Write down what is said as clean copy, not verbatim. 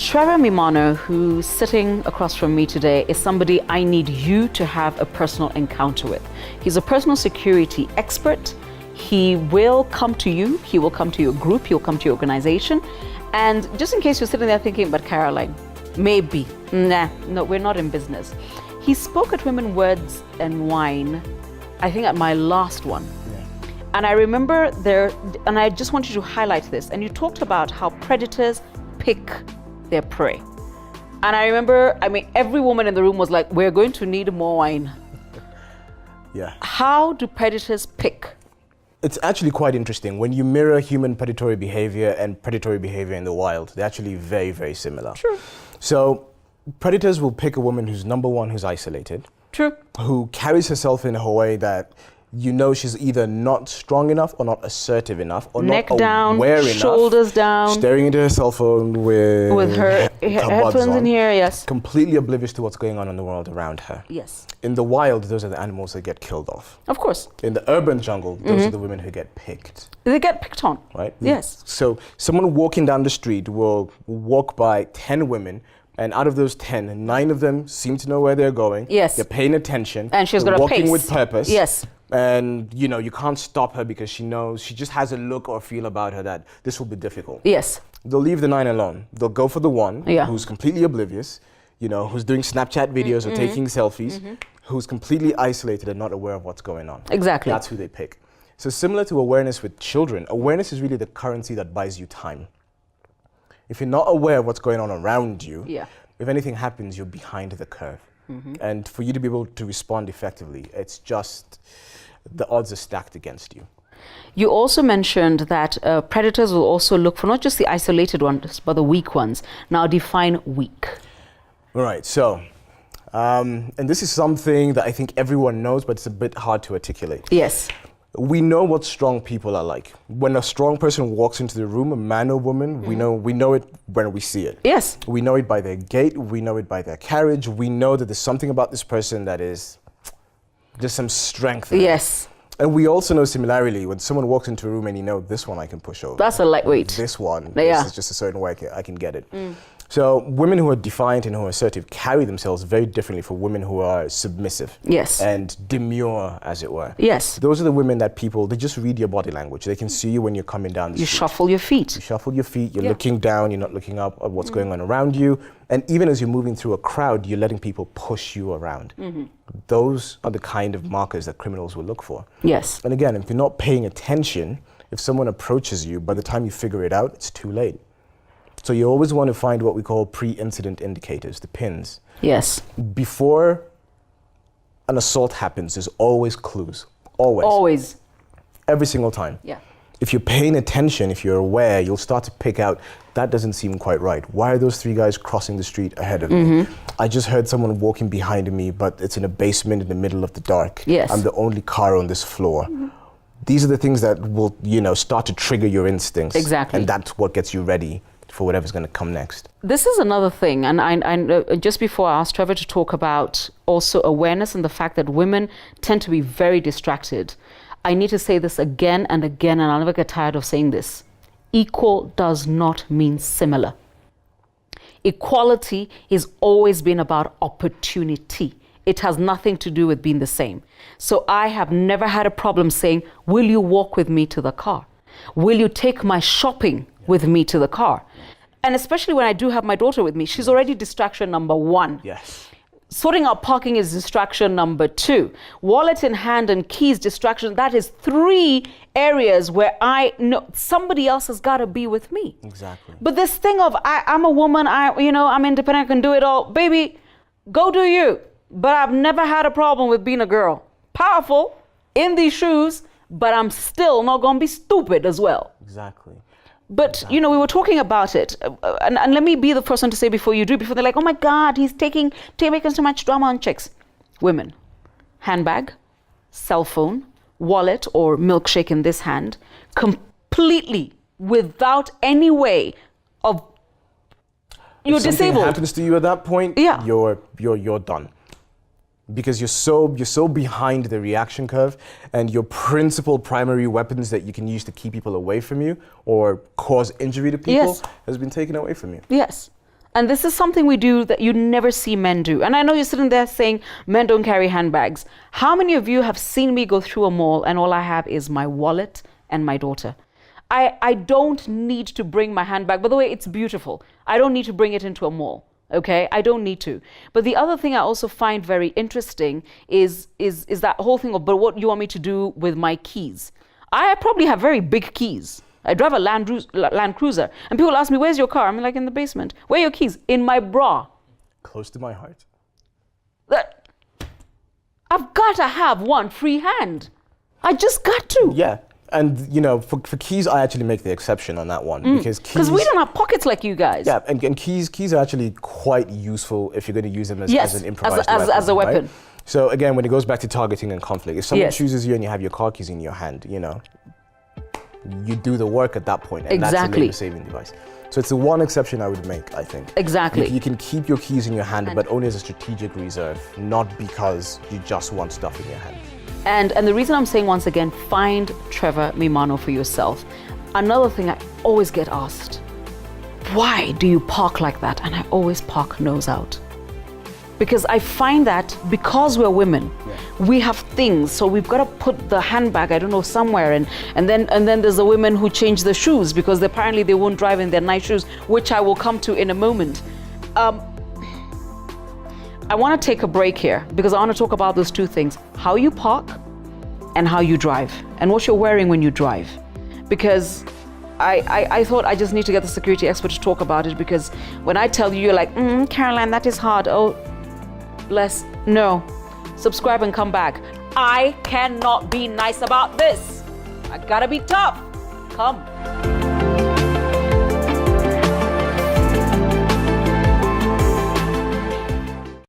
Trevor Mimano, who's sitting across from me today, is somebody I need you to have a personal encounter with. He's a personal security expert. He will come to you, he will come to your group, he'll come to your organization. And just in case you're sitting there thinking, but Caroline, maybe, no, we're not in business. He spoke at Women, Words and Wine, I think at my last one. And I remember there, and I just want you to highlight this, and you talked about how predators pick their prey. And I remember, every woman in the room was like, we're going to need more wine. Yeah. How do predators pick? It's actually quite interesting. When you mirror human predatory behavior and predatory behavior in the wild, they're actually very, very similar. True. So predators will pick a woman who's, number one, who's isolated. True. Who carries herself in a way that you know she's either not strong enough or not assertive enough or neck not down, aware shoulders down, staring into her cell phone with her headphones in here, yes. Completely oblivious to what's going on in the world around her. Yes. In the wild, those are the animals that get killed off. Of course. In the urban jungle, those are the women who get picked. They get picked on. Right? Yes. So someone walking down the street will walk by 10 women, and out of those 10, 9 of them seem to know where they're going. Yes. They're paying attention. And she's got a walking pace. with purpose. Yes. And you can't stop her because she knows, she just has a look or feel about her that this will be difficult. Yes. They'll leave the 9 alone. They'll go for the one who's completely oblivious, who's doing Snapchat videos or taking selfies, who's completely isolated and not aware of what's going on. Exactly. That's who they pick. So similar to awareness with children, awareness is really the currency that buys you time. If you're not aware of what's going on around you, if anything happens, you're behind the curve. And for you to be able to respond effectively, it's just, the odds are stacked against you. You also mentioned that predators will also look for not just the isolated ones, but the weak ones. Now define weak. Right, so, and this is something that I think everyone knows, but it's a bit hard to articulate. Yes. We know what strong people are like. When a strong person walks into the room, a man or woman, we know it when we see it. Yes. We know it by their gait, we know it by their carriage, we know that there's something about this person that is just some strength. Yes. And we also know similarly, when someone walks into a room and you know, this one I can push over. That's a lightweight. This one, this is just a certain way I can get it. So women who are defiant and who are assertive carry themselves very differently from women who are submissive. Yes. And demure, as it were. Yes. Those are the women that they just read your body language. They can see you when you're coming down the street. You shuffle your feet. You shuffle your feet, you're looking down, you're not looking up at what's going on around you. And even as you're moving through a crowd, you're letting people push you around. Those are the kind of markers that criminals will look for. Yes. And again, if you're not paying attention, if someone approaches you, by the time you figure it out, it's too late. So you always want to find what we call pre-incident indicators, the pins. Yes. Before an assault happens, there's always clues. Always. Always. Every single time. Yeah. If you're paying attention, if you're aware, you'll start to pick out, that doesn't seem quite right. Why are those 3 guys crossing the street ahead of me? I just heard someone walking behind me, but it's in a basement in the middle of the dark. Yes. I'm the only car on this floor. These are the things that will, start to trigger your instincts. Exactly. And that's what gets you ready for whatever's going to come next. This is another thing, and I just before I asked Trevor to talk about also awareness and the fact that women tend to be very distracted. I need to say this again and again, and I'll never get tired of saying this. Equal does not mean similar. Equality has always been about opportunity. It has nothing to do with being the same. So I have never had a problem saying, will you walk with me to the car? Will you take my shopping with me to the car? And especially when I do have my daughter with me, she's already distraction number 1. Yes. Sorting out parking is distraction number 2. Wallet in hand and keys distraction. That is 3 areas where I know somebody else has got to be with me. Exactly. But this thing of I'm a woman, I'm independent, I can do it all. Baby, go do you. But I've never had a problem with being a girl. Powerful, in these shoes, but I'm still not going to be stupid as well. Exactly. But, we were talking about it. And let me be the person to say before they're like, oh my God, he's making so much drama on chicks. Women, handbag, cell phone, wallet or milkshake in this hand, completely without any way of, you're disabled. If something happens to you at that point, you're done. because you're so behind the reaction curve, and your principal primary weapons that you can use to keep people away from you or cause injury to people Yes. has been taken away from you. Yes. And this is something we do that you never see men do. And I know you're sitting there saying men don't carry handbags. How many of you have seen me go through a mall and all I have is my wallet and my daughter? I don't need to bring my handbag. By the way, it's beautiful. I don't need to bring it into a mall. Okay, I don't need to. But the other thing I also find very interesting is that whole thing of, but what you want me to do with my keys? I probably have very big keys. I drive a Land Cruiser. And people ask me, where's your car? I'm like, in the basement. Where are your keys? In my bra. Close to my heart. I've got to have one free hand. I just got to. Yeah. And, you know, for keys, I actually make the exception on that one. Because we don't have pockets like you guys. Yeah, and keys are actually quite useful if you're going to use them as an improvised weapon. As a weapon. Right? So, again, when it goes back to targeting and conflict, if someone chooses you and you have your car keys in your hand, you know, you do the work at that point. And that's a labor-saving device. So it's the one exception I would make, I think. Exactly. You can keep your keys in your hand, but only as a strategic reserve, not because you just want stuff in your hand. And the reason I'm saying once again, find Trevor Mimano for yourself. Another thing I always get asked, why do you park like that? And I always park nose out. Because I find that because we're women, we have things, so we've got to put the handbag, I don't know, somewhere, and then there's the women who change the shoes because apparently they won't drive in their nice shoes, which I will come to in a moment. I want to take a break here because I want to talk about those two things: how you park and how you drive, and what you're wearing when you drive. Because I thought I just need to get the security expert to talk about it, because when I tell you, you're like, Caroline, that is hard. Oh, no. Subscribe and come back. I cannot be nice about this. I gotta be tough. Come.